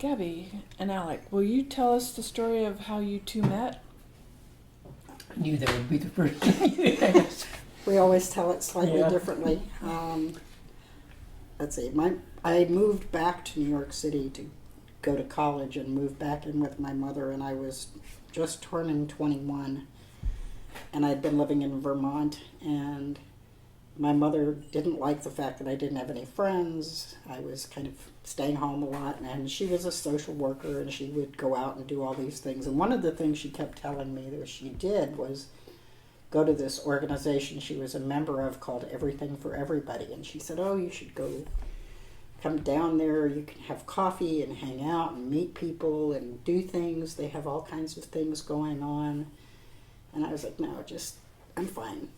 Gabi and Alec, will you tell us the story of how you two met? I knew that would be the first thing you asked. We always tell it slightly Yeah. differently. Let's see. I moved back to New York City to go to college and moved back in with my mother, and I was just turning 21, and I'd been living in Vermont, and my mother didn't like the fact that I didn't have any friends. I was kind of staying home a lot, and she was a social worker, and she would go out and do all these things. And one of the things she kept telling me that she did was go to this organization she was a member of called Everything for Everybody. And she said, oh, you should come down there. You can have coffee and hang out and meet people and do things. They have all kinds of things going on. And I was like, no, I'm fine.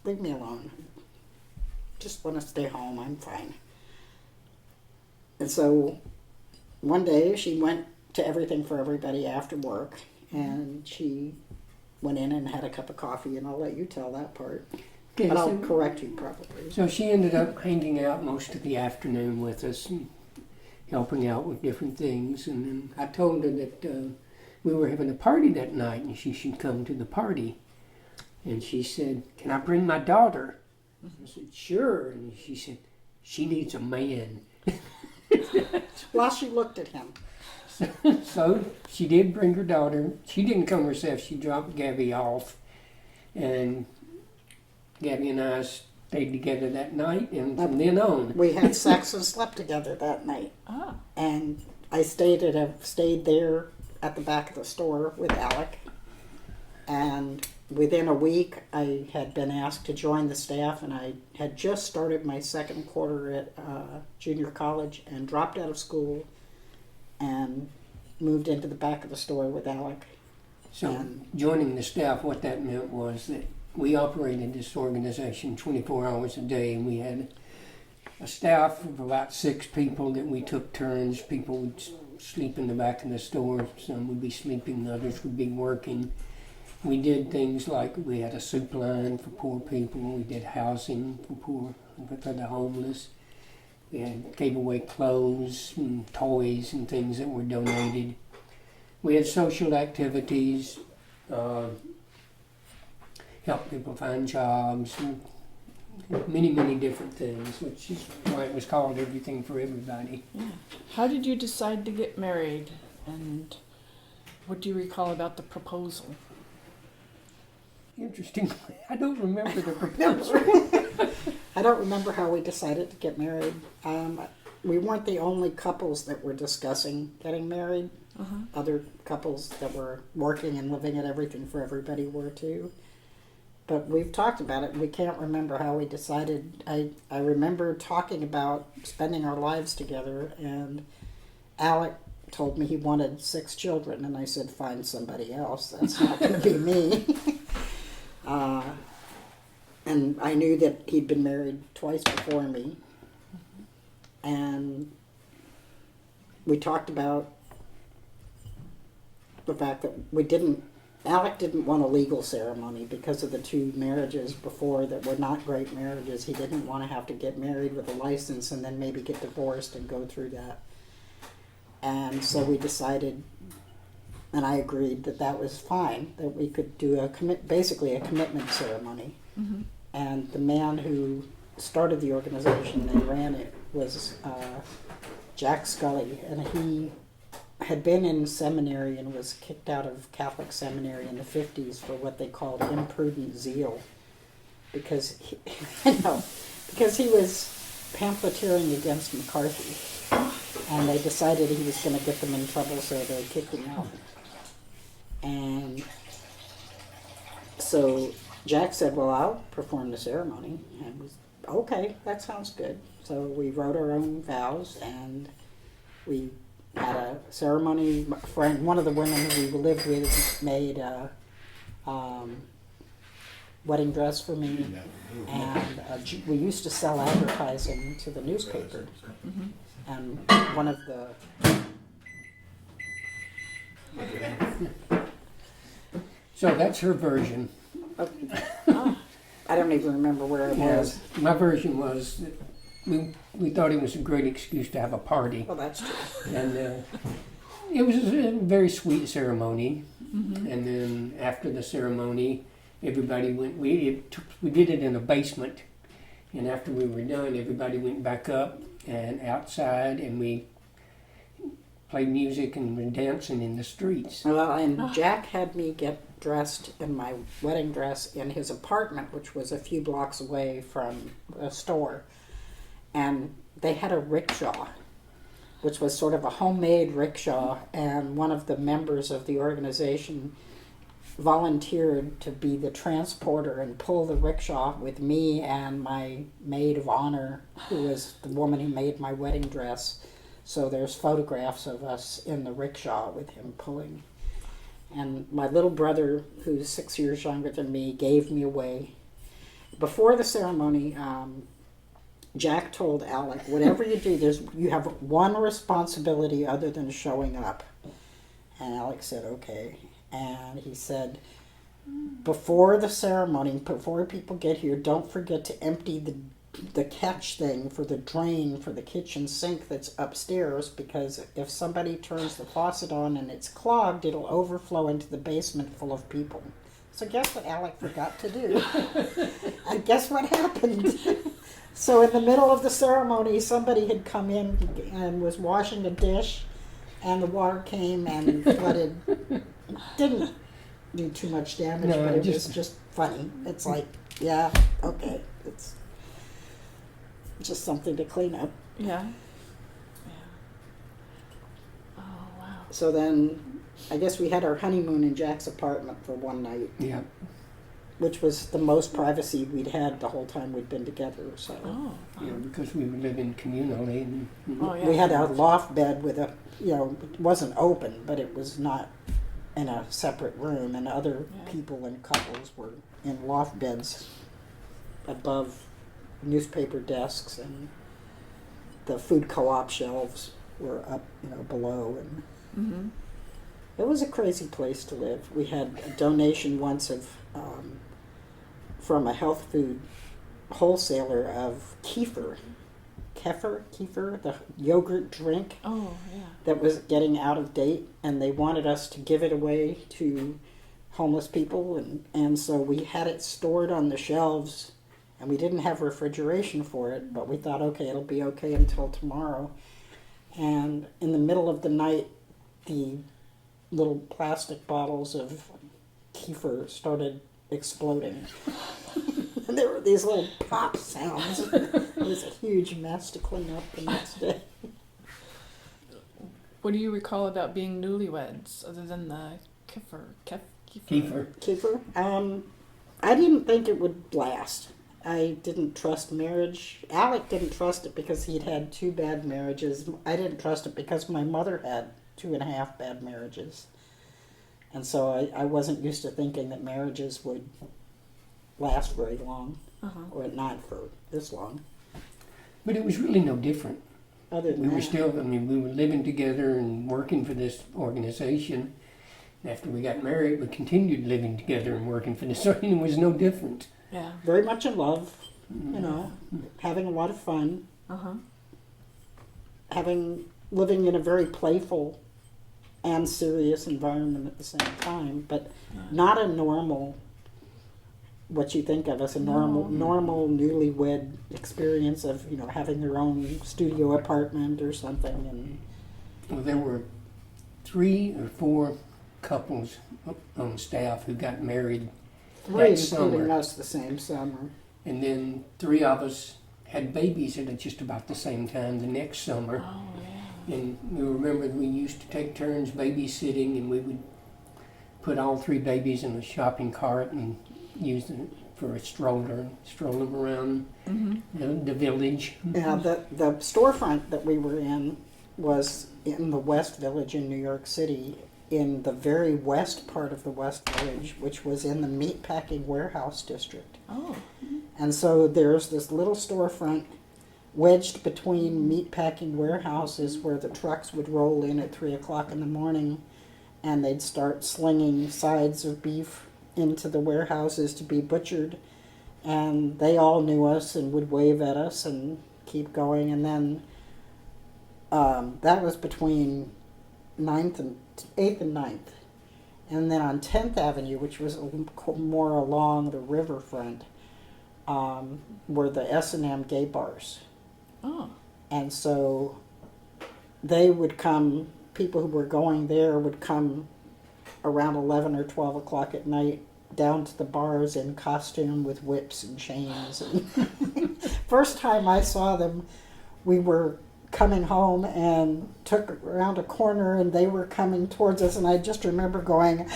Leave me alone. Just want to stay home. I'm fine. And so one day she went to Everything for Everybody after work, and she went in and had a cup of coffee, and I'll let you tell that part. Okay, But I'll correct you probably. So she ended up hanging out most of the afternoon with us and helping out with different things. And then I told her that we were having a party that night and she should come to the party. And she said, can I bring my daughter? I said, sure. And she said, she needs a man. While she looked at him. So she did bring her daughter. She didn't come herself. She dropped Gabi off. And Gabi and I stayed together that night, and from then on. We had sex and slept together that night. Ah. And I stayed there at the back of the store with Alec. And within a week, I had been asked to join the staff, and I had just started my second quarter at junior college and dropped out of school and moved into the back of the store with Alec. So joining the staff, what that meant was that we operated this organization 24 hours a day, and we had a staff of about 6 people that we took turns. People would sleep in the back of the store. Some would be sleeping, others would be working. We did things like we had a soup line for poor people. We did housing for the homeless. We gave away clothes and toys and things that were donated. We had social activities, helped people find jobs, and many, many different things, which is why it was called Everything for Everybody. Yeah. How did you decide to get married, and what do you recall about the proposal? Interestingly, I don't remember the proposal. I don't remember how we decided to get married. We weren't the only couples that were discussing getting married. Uh-huh. Other couples that were working and living at Everything for Everybody were too. But we've talked about it. We can't remember how we decided. I remember talking about spending our lives together, and Alec told me he wanted 6 children, and I said, find somebody else. That's not going to be me. And I knew that he'd been married twice before me. And we talked about the fact that Alec didn't want a legal ceremony because of the 2 marriages before that were not great marriages. He didn't want to have to get married with a license and then maybe get divorced and go through that. And so we decided, and I agreed that was fine, that we could do basically a commitment ceremony. Mm-hmm. And the man who started the organization and ran it was Jack Scully, and he had been in seminary and was kicked out of Catholic seminary in the 50s for what they called imprudent zeal, because he was pamphleteering against McCarthy, and they decided he was going to get them in trouble, so they kicked him out. And so Jack said, well, I'll perform the ceremony, and was okay, that sounds good. So we wrote our own vows, and we had a ceremony. One of the women who we lived with made a wedding dress for me, and we used to sell advertising to the newspaper. Mm-hmm. And one of the So that's her version. I don't even remember where it was. My version was that we thought it was a great excuse to have a party. Well, that's true. And it was a very sweet ceremony. Mm-hmm. And then after the ceremony, everybody went. We did it in a basement. And after we were done, everybody went back up and outside, and we played music and were dancing in the streets. Well, and Jack had me get dressed in my wedding dress in his apartment, which was a few blocks away from a store. And they had a rickshaw, which was sort of a homemade rickshaw, and one of the members of the organization volunteered to be the transporter and pull the rickshaw with me and my maid of honor, who was the woman who made my wedding dress. So there's photographs of us in the rickshaw with him pulling. And my little brother, who's 6 years younger than me, gave me away. Before the ceremony, Jack told Alec, whatever you do, you have one responsibility other than showing up. And Alec said, okay. And he said, before the ceremony, before people get here, don't forget to empty the catch thing for the drain for the kitchen sink that's upstairs, because if somebody turns the faucet on and it's clogged, it'll overflow into the basement full of people. So guess what Alec forgot to do? And guess what happened? So in the middle of the ceremony, somebody had come in and was washing a dish, and the water came and flooded. Didn't do too much damage, No, but it just- was just funny. It's like, yeah, okay, it's just something to clean up. Yeah. Yeah. Oh, wow. So then, I guess we had our honeymoon in Jack's apartment for one night, Yeah. which was the most privacy we'd had the whole time we'd been together. So Oh, Yeah, fun. because we were living communally. And, Oh, yeah. we had a loft bed with it wasn't open, but it was not in a separate room, and other Yeah. people and couples were in loft beds above newspaper desks, and the food co-op shelves were up, below, and Mm-hmm. it was a crazy place to live. We had a donation once of from a health food wholesaler of Kefir, the yogurt drink Oh, yeah. that was getting out of date, and they wanted us to give it away to homeless people, and so we had it stored on the shelves, and we didn't have refrigeration for it, but we thought, okay, it'll be okay until tomorrow. And in the middle of the night, the little plastic bottles of kefir started exploding. And there were these little pop sounds. It was a huge mess to clean up the next day. What do you recall about being newlyweds, other than the kefir? Kefir. Kefir. I didn't think it would last. I didn't trust marriage. Alec didn't trust it because he'd had 2 bad marriages. I didn't trust it because my mother had 2.5 bad marriages. And so I wasn't used to thinking that marriages would last very long, Uh-huh. or not for this long. But it was really no different. Other than We were that. still, we were living together and working for this organization. After we got married, we continued living together and working for this, so it was no different. Yeah. Very much in love, having a lot of fun, Uh-huh. living in a very playful and serious environment at the same time, but Yeah. not a normal, what you think of as a normal newlywed experience of, having their own studio apartment or something. And Well, there were 3 or 4 couples on staff who got married 3, that including summer. us, the same summer. And then 3 of us had babies at just about the same time the next summer. Oh, yeah. And we remember we used to take turns babysitting, and we would put all 3 babies in a shopping cart and use them for a stroller and stroll them around Mm-hmm. the village. Yeah, the storefront that we were in was in the West Village in New York City, in the very west part of the West Village, which was in the meatpacking warehouse district. Oh. And so there's this little storefront wedged between meatpacking warehouses where the trucks would roll in at 3 o'clock in the morning, and they'd start slinging sides of beef into the warehouses to be butchered. And they all knew us and would wave at us, and keep going. And then that was between 8th and 9th. And then on 10th Avenue, which was more along the riverfront, were the S&M gay bars. Oh. And so they would come, people who were going there would come around 11 or 12 o'clock at night down to the bars in costume with whips and chains. And first time I saw them, we were coming home and took around a corner and they were coming towards us, and I just remember going,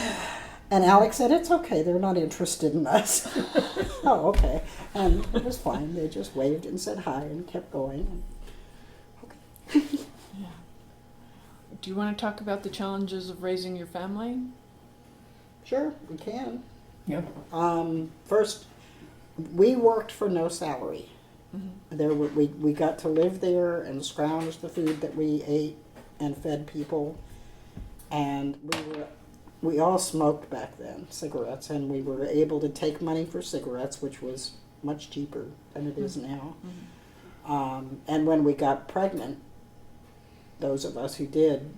and Alec said, "It's okay, they're not interested in us." Oh, okay. And it was fine. They just waved and said hi and kept going. Okay. Yeah. Do you want to talk about the challenges of raising your family? Sure, we can. Yeah. First, we worked for no salary. Mm-hmm. There we got to live there and scrounge the food that we ate and fed people, and we all smoked back then, cigarettes, and we were able to take money for cigarettes, which was much cheaper than it is now. Mm-hmm. And when we got pregnant, those of us who did,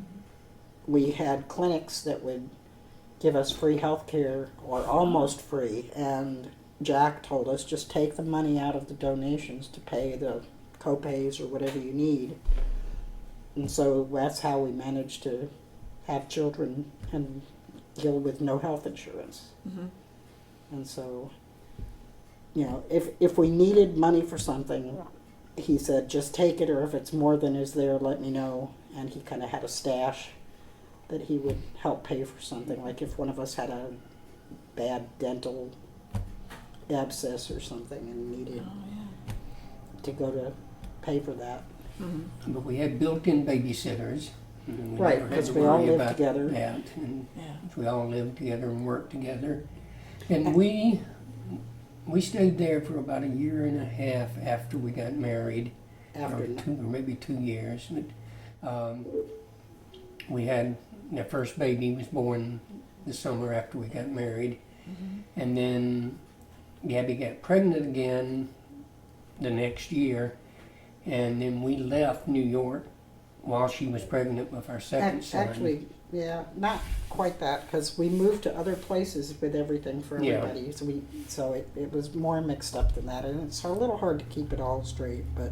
we had clinics that would give us free health care, or almost free, and Jack told us, just take the money out of the donations to pay the co-pays or whatever you need. And so that's how we managed to have children and deal with no health insurance. Mm-hmm. And so, you know, if we needed money for something, he said, just take it, or if it's more than is there, let me know. And he kind of had a stash that he would help pay for something. Like if one of us had a bad dental abscess or something and needed to go to pay for that. Mm-hmm. But we had built-in babysitters. And we Right, never had because to we all worry lived about together. That, and Yeah. we all lived together and worked together. And we stayed there for about a year and a half after we got married. After Or maybe 2 years. But, we had, the first baby was born the summer after we got married. Mm-hmm. And then Gabi got pregnant again the next year. And then we left New York while she was pregnant with our second son. Actually, yeah, not quite that, because we moved to other places with everything for Yeah. everybody. So it was more mixed up than that, and it's a little hard to keep it all straight. But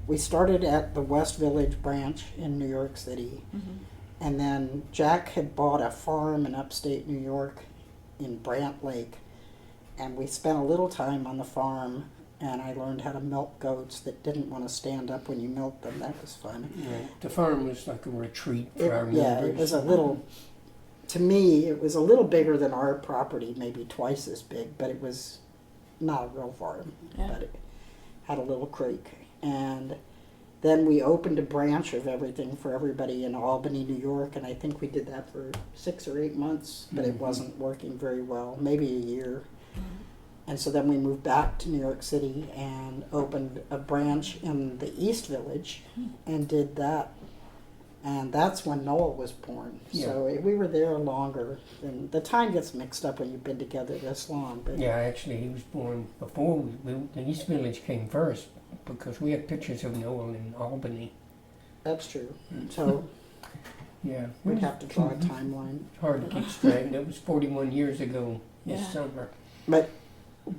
we started at the West Village branch in New York City, Mm-hmm. and then Jack had bought a farm in upstate New York in Brant Lake, and we spent a little time on the farm. And I learned how to milk goats that didn't want to stand up when you milked them. That was fun. Yeah, the farm was like a retreat for our Yeah, members. it was a little, to me, it was a little bigger than our property, maybe twice as big, but it was not a real farm. Yeah. But it had a little creek. And then we opened a branch of everything for everybody in Albany, New York, and I think we did that for 6 or 8 months, but it Mhm. wasn't working very well, maybe a year. Mm-hmm. And so then we moved back to New York City and opened a branch in the East Village and did that. And that's when Noel was born. Yeah. So we were there longer. And the time gets mixed up when you've been together this long. But Yeah, actually, he was born before the East Village came first, because we had pictures of Noel in Albany. that's true. So Yeah, we'd have to draw a timeline. It's hard to keep straight. That was 41 years ago this Yeah. summer. But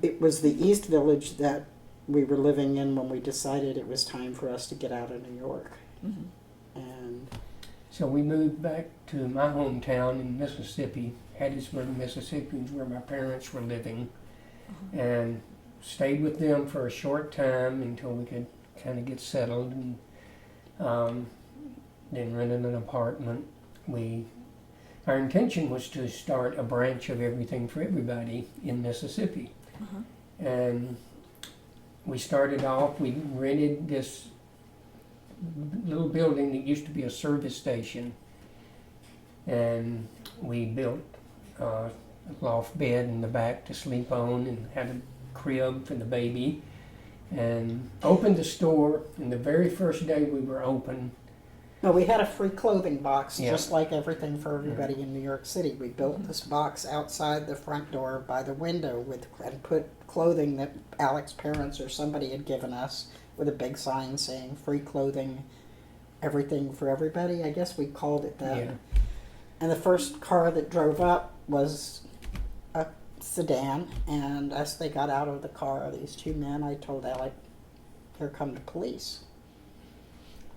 it was the East Village that we were living in when we decided it was time for us to get out of New York. Mm-hmm. And So we moved back to my hometown in Mississippi, Hattiesburg, Mississippi, is where my parents were living, and stayed with them for a short time until we could kind of get settled, and then rented an apartment. Our intention was to start a branch of Everything for Everybody in Mississippi. Uh-huh. And we started off, we rented this little building that used to be a service station, and we built a loft bed in the back to sleep on, and had a crib for the baby, and opened the store. And the very first day we were open, no, we had a free clothing box, Yeah. just like Everything for Everybody in New York City. We built this box outside the front door by the window and put clothing that Alec's parents or somebody had given us with a big sign saying free clothing, everything for everybody. I guess we called it that. Yeah. And the first car that drove up was a sedan, and as they got out of the car, these two men, I told Alec, here come the police.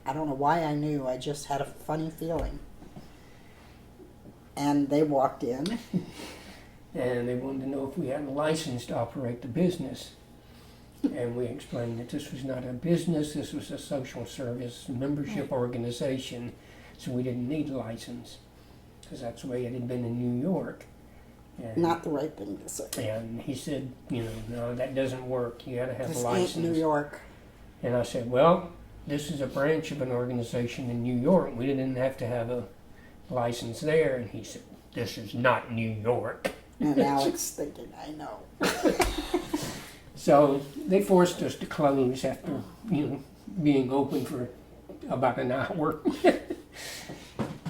I don't know why I knew, I just had a funny feeling. And they walked in. And they wanted to know if we had a license to operate the business. And we explained that this was not a business, this was a social service membership organization, so we didn't need a license, because that's the way it had been in New York. And, Not the right thing to say. and he said, no, that doesn't work, you gotta have This a license. ain't New York. And I said, well, this is a branch of an organization in New York, we didn't have to have a license there. And he said, this is not New York. And Alec's thinking, I know. So they forced us to close after, being open for about an hour.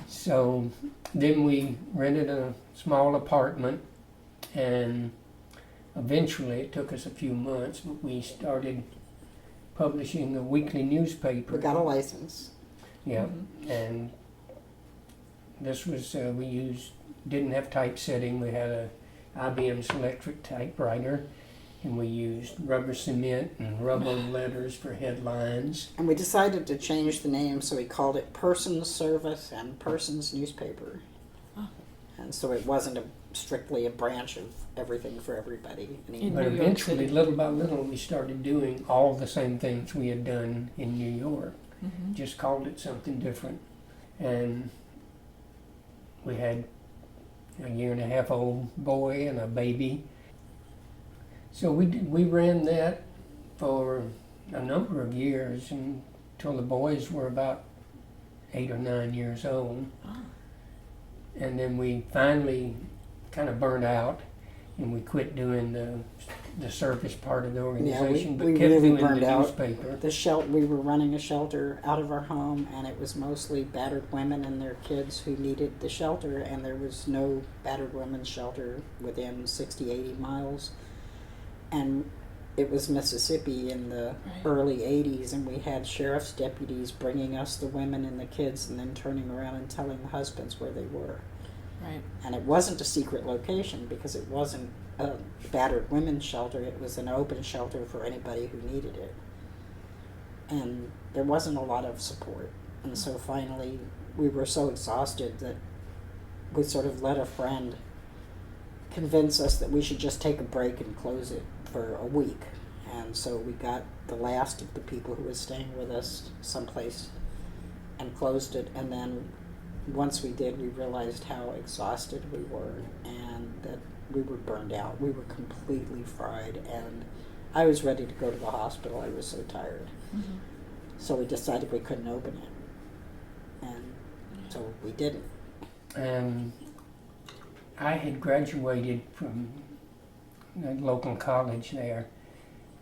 So then we rented a small apartment, and eventually, it took us a few months, but we started publishing a weekly newspaper. We got a license. Yeah, and this was, didn't have typesetting. We had a IBM's electric typewriter, and we used rubber cement and rubber letters for headlines. And we decided to change the name, so we called it Person's Service and Person's Newspaper. Oh. And so it wasn't strictly a branch of everything for everybody anymore. In But New York eventually, City. little by little, we started doing all the same things we had done in New York, Mm-hmm. just called it something different. And we had a 1.5-year-old boy and a baby. So we ran that for a number of years until the boys were about 8 or 9 years old. Oh. And then we finally kind of burned out, and we quit doing the service part of the organization, but we kept really doing burned the out. newspaper. We were running a shelter out of our home, and it was mostly battered women and their kids who needed the shelter, and there was no battered women's shelter within 60, 80 miles. And it was Mississippi in the early 80s, and we had sheriff's deputies bringing us the women and the kids and then turning around and telling the husbands where they were. Right. And it wasn't a secret location because it wasn't a battered women's shelter. It was an open shelter for anybody who needed it. And there wasn't a lot of support. And so finally, we were so exhausted that we sort of let a friend convince us that we should just take a break and close it for a week. And so we got the last of the people who was staying with us someplace and closed it. And then once we did, we realized how exhausted we were and that we were burned out. We were completely fried, and I was ready to go to the hospital. I was so tired. Mm-hmm. So we decided we couldn't open it. And so we didn't. And I had graduated from a local college there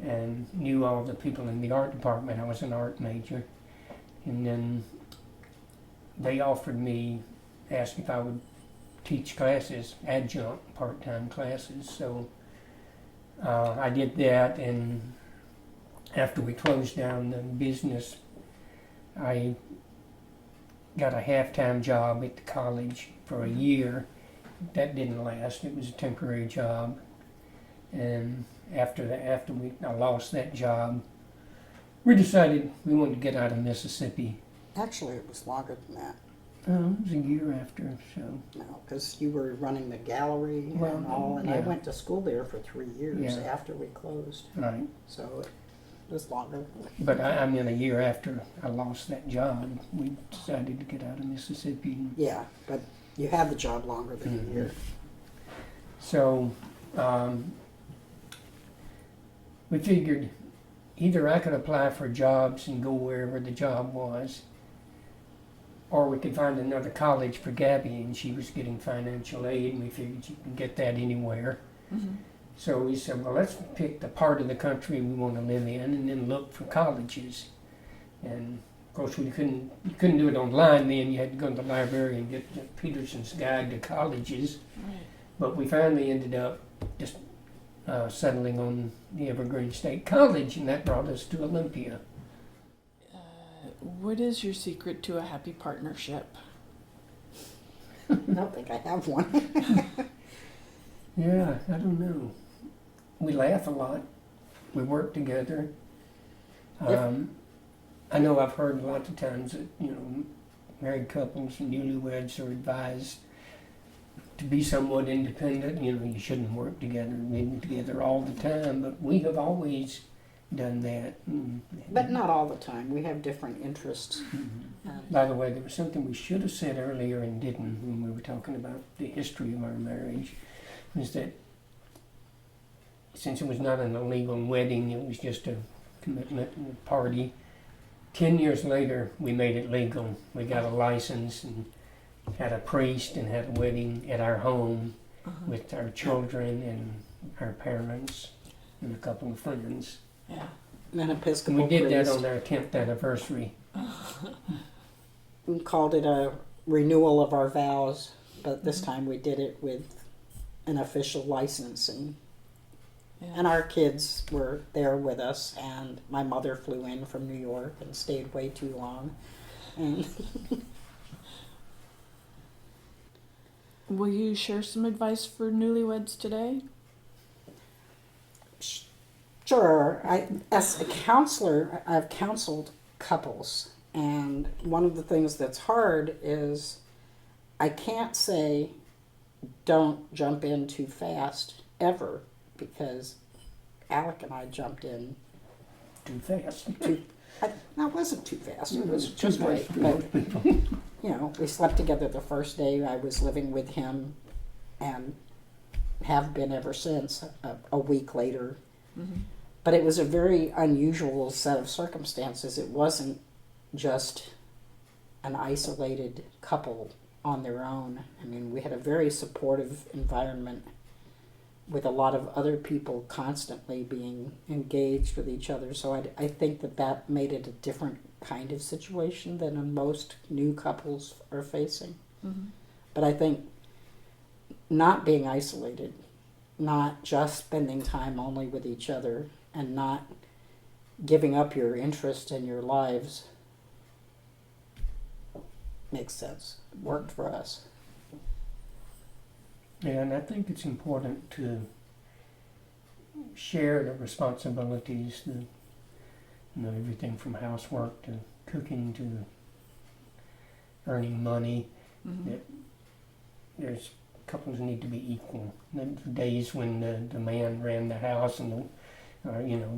and knew all the people in the art department. I was an art major. And then they offered me, asked if I would teach classes, adjunct part-time classes. So I did that, and after we closed down the business, I got a half-time job at the college for a year. That didn't last. It was a temporary job. And after I lost that job, we decided we wanted to get out of Mississippi. Actually, it was longer than that. It was a year after, so. No, because you were running the gallery Well, and all, and I yeah. went to school there for 3 years Yeah. after we closed. Right. So it was longer. But I mean, a year after I lost that job, we decided to get out of Mississippi. Yeah, but you had the job longer than Mhm. a year. So we figured either I could apply for jobs and go wherever the job was, or we could find another college for Gabi, and she was getting financial aid, and we figured you can get that anywhere. Mm-hmm. So we said, well, let's pick the part of the country we want to live in and then look for colleges. And of course, you couldn't do it online then. You had to go to the library and get Peterson's Guide to Colleges. Right. But we finally ended up just settling on the Evergreen State College, and that brought us to Olympia. What is your secret to a happy partnership? I don't think I have one. Yeah, I don't know. We laugh a lot. We work together. I know I've heard lots of times that, married couples and newlyweds are advised to be somewhat independent. You shouldn't work together, be together all the time, but we have always done that. But not all the time. We have different interests. By the way, there was something we should have said earlier and didn't when we were talking about the history of our marriage, was that since it was not an illegal wedding, it was just a commitment and a party. 10 years later, we made it legal. We got a license and had a priest and had a wedding at our home with our children and our parents and a couple of friends. Yeah. And an Episcopal And we did priest. that on our 10th anniversary. We called it a renewal of our vows, but this time we did it with an official license, and our kids were there with us, and my mother flew in from New York and stayed way too long. And Will you share some advice for newlyweds today? sure, as a counselor, I've counseled couples, and one of the things that's hard is I can't say don't jump in too fast ever, because Alec and I jumped in Too fast. that wasn't too fast. It was just Too right. fast for But, most people. we slept together the first day I was living with him, and have been ever since, a week later. Mm-hmm. But it was a very unusual set of circumstances. It wasn't just an isolated couple on their own. I mean, we had a very supportive environment with a lot of other people constantly being engaged with each other. So I think that made it a different kind of situation than most new couples are facing. Mm-hmm. But I think not being isolated, not just spending time only with each other, and not giving up your interest in your lives makes sense. It worked for us. Yeah, and I think it's important to share the responsibilities, everything from housework to cooking to earning money. Mm-hmm. That there's couples need to be equal. The days when the man ran the house and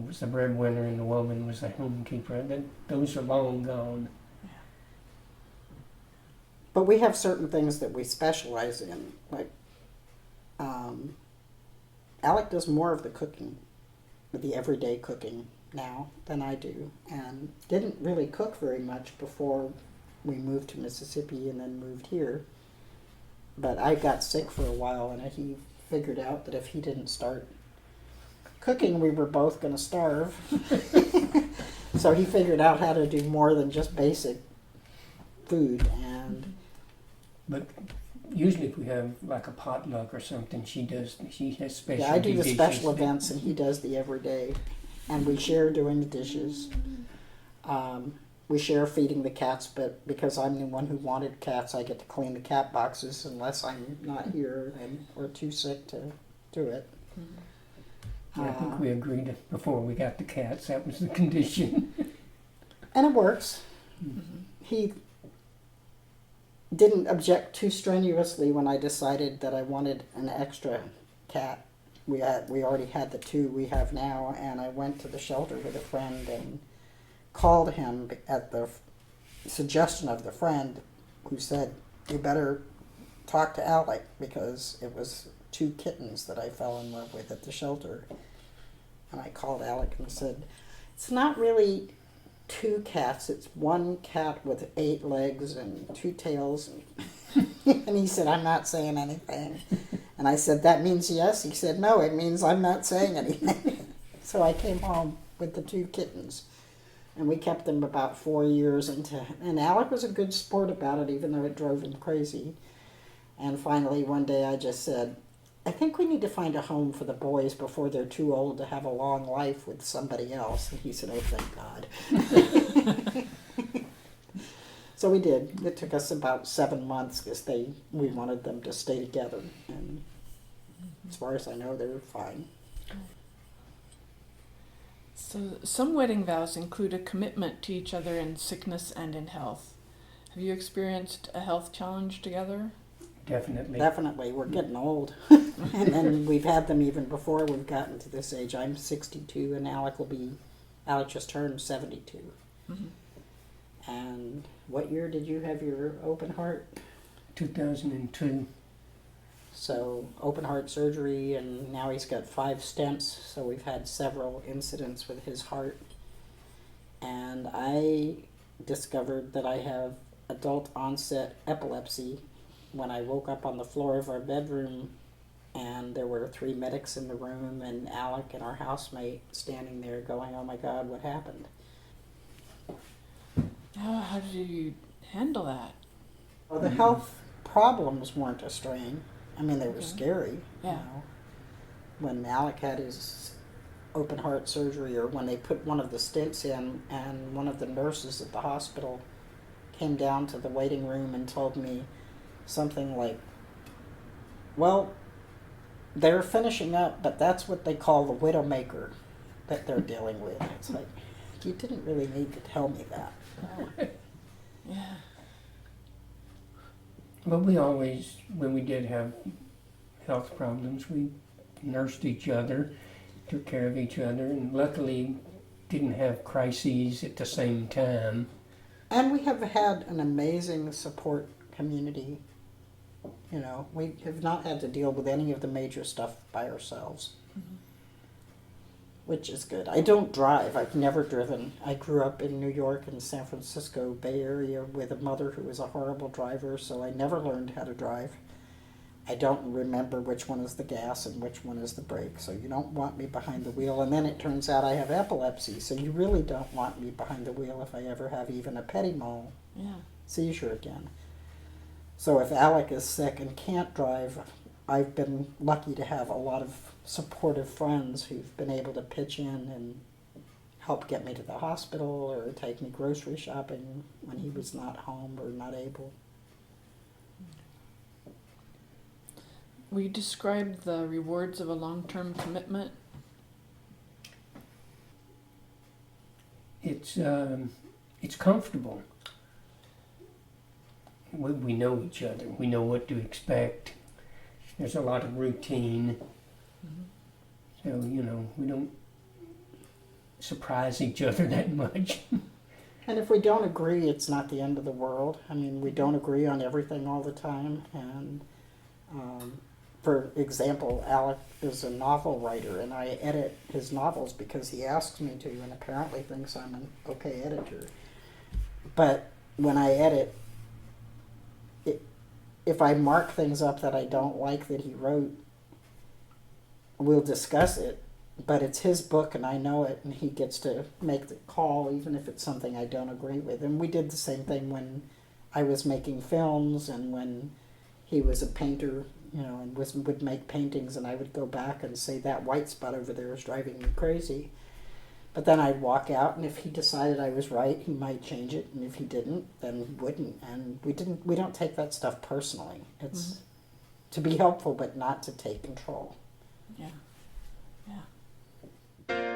was the breadwinner and the woman was the homekeeper, those are long gone. But we have certain things that we specialize in. Like, Alec does more of the cooking, the everyday cooking now than I do, and didn't really cook very much before we moved to Mississippi and then moved here. But I got sick for a while, and he figured out that if he didn't start cooking, we were both going to starve. So he figured out how to do more than just basic food. But usually if we have like a potluck or something, she has special Yeah, I do the dishes. special events, and he does the everyday. And we share doing the dishes. We share feeding the cats, but because I'm the one who wanted cats, I get to clean the cat boxes unless I'm not here or too sick to do it. I think we agreed before we got the cats, that was the condition. And it works. Mm-hmm. He didn't object too strenuously when I decided that I wanted an extra cat. We already had the two we have now, and I went to the shelter with a friend and called him at the suggestion of the friend, who said, "You better talk to Alec," because it was 2 kittens that I fell in love with at the shelter. And I called Alec and said, "It's not really 2 cats, it's 1 cat with 8 legs and 2 tails." And he said, "I'm not saying anything." And I said, "That means yes?" He said, "No, it means I'm not saying anything." So I came home with the 2 kittens, and we kept them about 4 years and Alec was a good sport about it, even though it drove him crazy. And finally one day I just said, "I think we need to find a home for the boys before they're too old to have a long life with somebody else." And he said, "Oh, thank God." So we did. It took us about 7 months because we wanted them to stay together, and as far as I know, they're fine. So some wedding vows include a commitment to each other in sickness and in health. Have you experienced a health challenge together? Definitely. Definitely, we're getting old, and then we've had them even before we've gotten to this age. I'm 62, and Alec just turned 72. Mm-hmm. And what year did you have your open heart? 2002. So open heart surgery, and now he's got 5 stents. So we've had several incidents with his heart, and I discovered that I have adult onset epilepsy when I woke up on the floor of our bedroom, and there were 3 medics in the room, and Alec and our housemate standing there going, "Oh my God, what happened?" How did you handle that? Well, the health problems weren't a strain. I mean, they were scary. Yeah. You know, when Alec had his open heart surgery, or when they put one of the stents in, and one of the nurses at the hospital came down to the waiting room and told me something like, "Well, they're finishing up, but that's what they call the widowmaker that they're dealing with." It's like, you didn't really need to tell me that. Yeah. But we always, when we did have health problems, we nursed each other, took care of each other, and luckily didn't have crises at the same time. And we have had an amazing support community. You know, we have not had to deal with any of the major stuff by ourselves, which is good. I don't drive. I've never driven. I grew up in New York and San Francisco Bay Area with a mother who was a horrible driver, so I never learned how to drive. I don't remember which one is the gas and which one is the brake, so you don't want me behind the wheel. And then it turns out I have epilepsy, so you really don't want me behind the wheel if I ever have even a petit mal seizure again. So if Alec is sick and can't drive, I've been lucky to have a lot of supportive friends who've been able to pitch in and help get me to the hospital or take me grocery shopping when he was not home or not able. We described the rewards of a long-term commitment. It's comfortable. We know each other. We know what to expect. There's a lot of routine. So, you know, we don't surprise each other that much. And if we don't agree, it's not the end of the world. I mean, we don't agree on everything all the time. And for example, Alec is a novel writer, and I edit his novels because he asks me to, and apparently thinks I'm an okay editor. But when I edit, if I mark things up that I don't like that he wrote, we'll discuss it, but it's his book and I know it, and he gets to make the call even if it's something I don't agree with. And we did the same thing when I was making films and when he was a painter, you know, and would make paintings, and I would go back and say that white spot over there is driving me crazy. But then I'd walk out, and if he decided I was right, he might change it, and if he didn't, then he wouldn't. And we don't take that stuff personally. It's to be helpful, but not to take control. Yeah. Yeah.